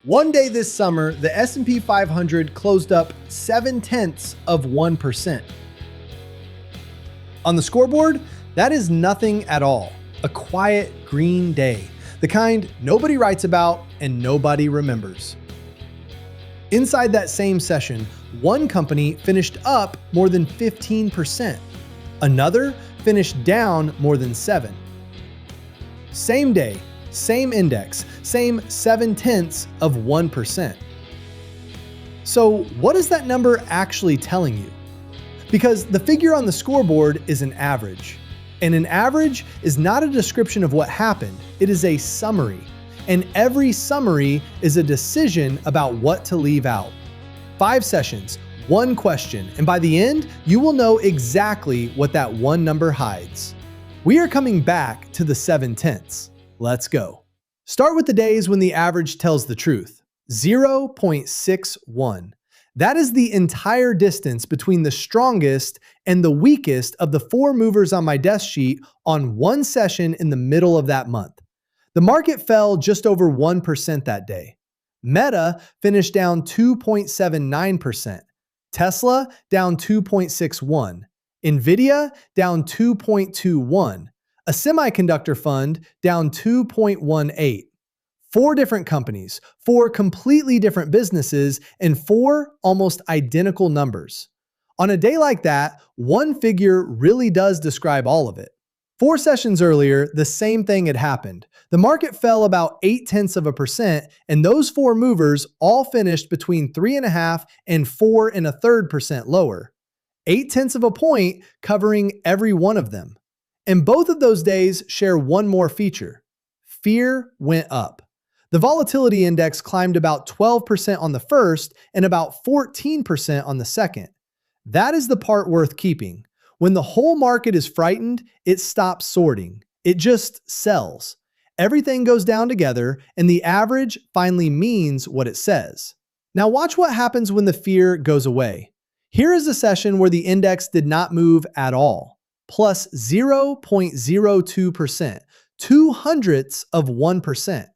One day this summer, the S&P 500 closed up 0.7%. On the scoreboard, that is nothing at all. A quiet green day, the kind nobody writes about and nobody remembers. Inside that same session, one company finished up more than 15%. Another finished down more than 7%. Same day, same index, same 0.7%. So what is that number actually telling you? Because the figure on the scoreboard is an average. And an average is not a description of what happened, it is a summary. And every summary is a decision about what to leave out. 5 sessions, 1 question, and by the end, you will know exactly what that one number hides. We are coming back to the 0.7. Let's go. Start with the days when the average tells the truth. 0.61. That is the entire distance between the strongest and the weakest of the 4 movers on my desk sheet on one session in the middle of that month. The market fell just over 1% that day. Meta finished down 2.79%. Tesla down 2.61%. Nvidia down 2.21%. A semiconductor fund down 2.18%. 4 different companies, 4 completely different businesses, and 4 almost identical numbers. On a day like that, one figure really does describe all of it. 4 sessions earlier, the same thing had happened. The market fell about 0.8%, and those 4 movers all finished between 3.5% and 4.33% lower. 0.8 points covering every one of them. And both of those days share one more feature. Fear went up. The volatility index climbed about 12% on the first and about 14% on the second. That is the part worth keeping. When the whole market is frightened, it stops sorting. It just sells. Everything goes down together, and the average finally means what it says. Now watch what happens when the fear goes away. Here is a session where the index did not move at all. Plus 0.02%, 0.02%.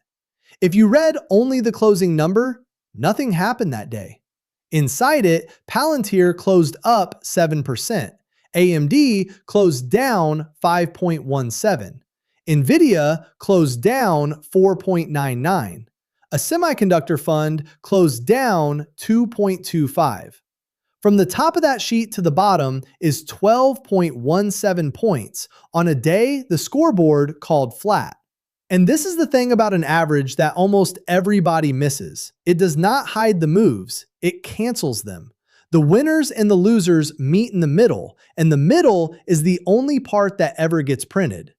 If you read only the closing number, nothing happened that day. Inside it, Palantir closed up 7%. AMD closed down 5.17%. Nvidia closed down 4.99%. A semiconductor fund closed down 2.25%. From the top of that sheet to the bottom is 12.17 points on a day the scoreboard called flat. And this is the thing about an average that almost everybody misses. It does not hide the moves, it cancels them. The winners and the losers meet in the middle, and the middle is the only part that ever gets printed.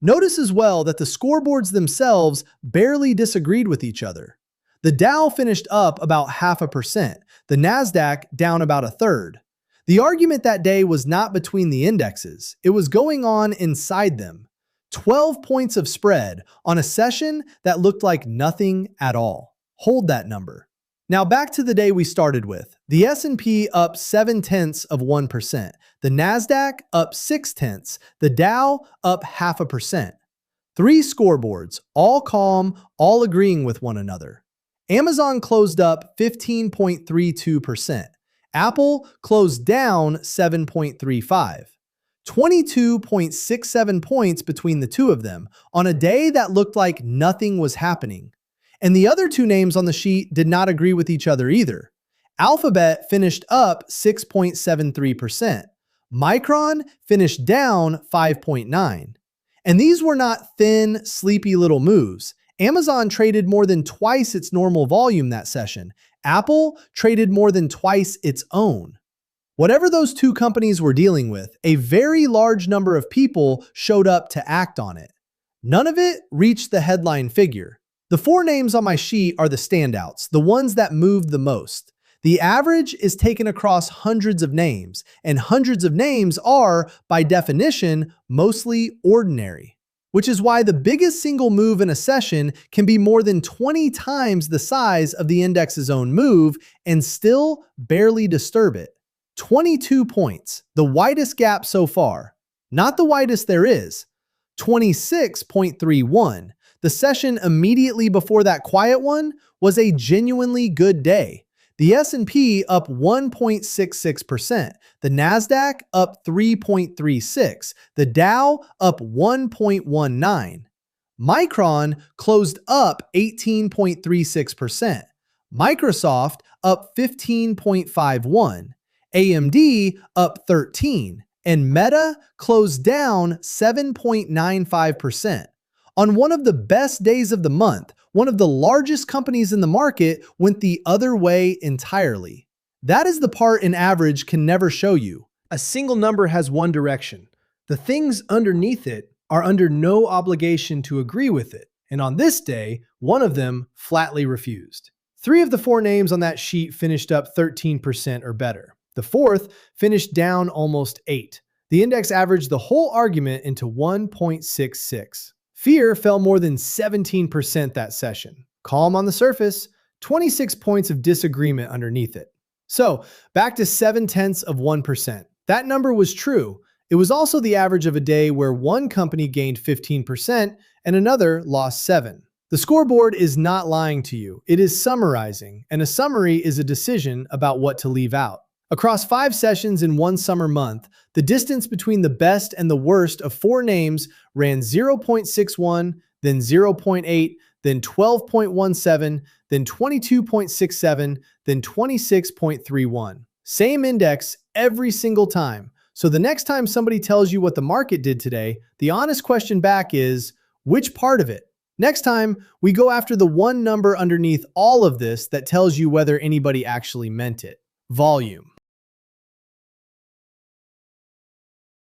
Notice as well that the scoreboards themselves barely disagreed with each other. The Dow finished up about 0.5%, the Nasdaq down about 1/3. The argument that day was not between the indexes, it was going on inside them. 12 points of spread on a session that looked like nothing at all. Hold that number. Now back to the day we started with. The S&P up 0.7%, the Nasdaq up 0.6%, the Dow up 0.5%. 3 scoreboards, all calm, all agreeing with one another. Amazon closed up 15.32%. Apple closed down 7.35%. 22.67 points between the two of them on a day that looked like nothing was happening. And the other 2 names on the sheet did not agree with each other either. Alphabet finished up 6.73%. Micron finished down 5.9%. And these were not thin, sleepy little moves. Amazon traded more than twice its normal volume that session. Apple traded more than twice its own. Whatever those 2 companies were dealing with, a very large number of people showed up to act on it. None of it reached the headline figure. The 4 names on my sheet are the standouts, the ones that moved the most. The average is taken across hundreds of names, and hundreds of names are, by definition, mostly ordinary. Which is why the biggest single move in a session can be more than 20 times the size of the index's own move and still barely disturb it. 22 points, the widest gap so far. Not the widest there is. 26.31, The session immediately before that quiet one was a genuinely good day. The S&P up 1.66%, the Nasdaq up 3.36%, the Dow up 1.19%. Micron closed up 18.36%, Microsoft up 15.51%, AMD up 13%, and Meta closed down 7.95%. On one of the best days of the month, one of the largest companies in the market went the other way entirely. That is the part an average can never show you. A single number has one direction. The things underneath it are under no obligation to agree with it. And on this day, one of them flatly refused. 3 of the 4 names on that sheet finished up 13% or better. The fourth finished down almost 8%. The index averaged the whole argument into 1.66. Fear fell more than 17% that session. Calm on the surface, 26 points of disagreement underneath it. So, back to 0.7%. That number was true. It was also the average of a day where one company gained 15% and another lost 7%. The scoreboard is not lying to you. It is summarizing, and a summary is a decision about what to leave out. Across 5 sessions in one summer month, the distance between the best and the worst of 4 names ran 0.61, then 0.8, then 12.17, then 22.67, then 26.31. Same index every single time. So the next time somebody tells you what the market did today, the honest question back is, which part of it? Next time, we go after the one number underneath all of this that tells you whether anybody actually meant it. Volume.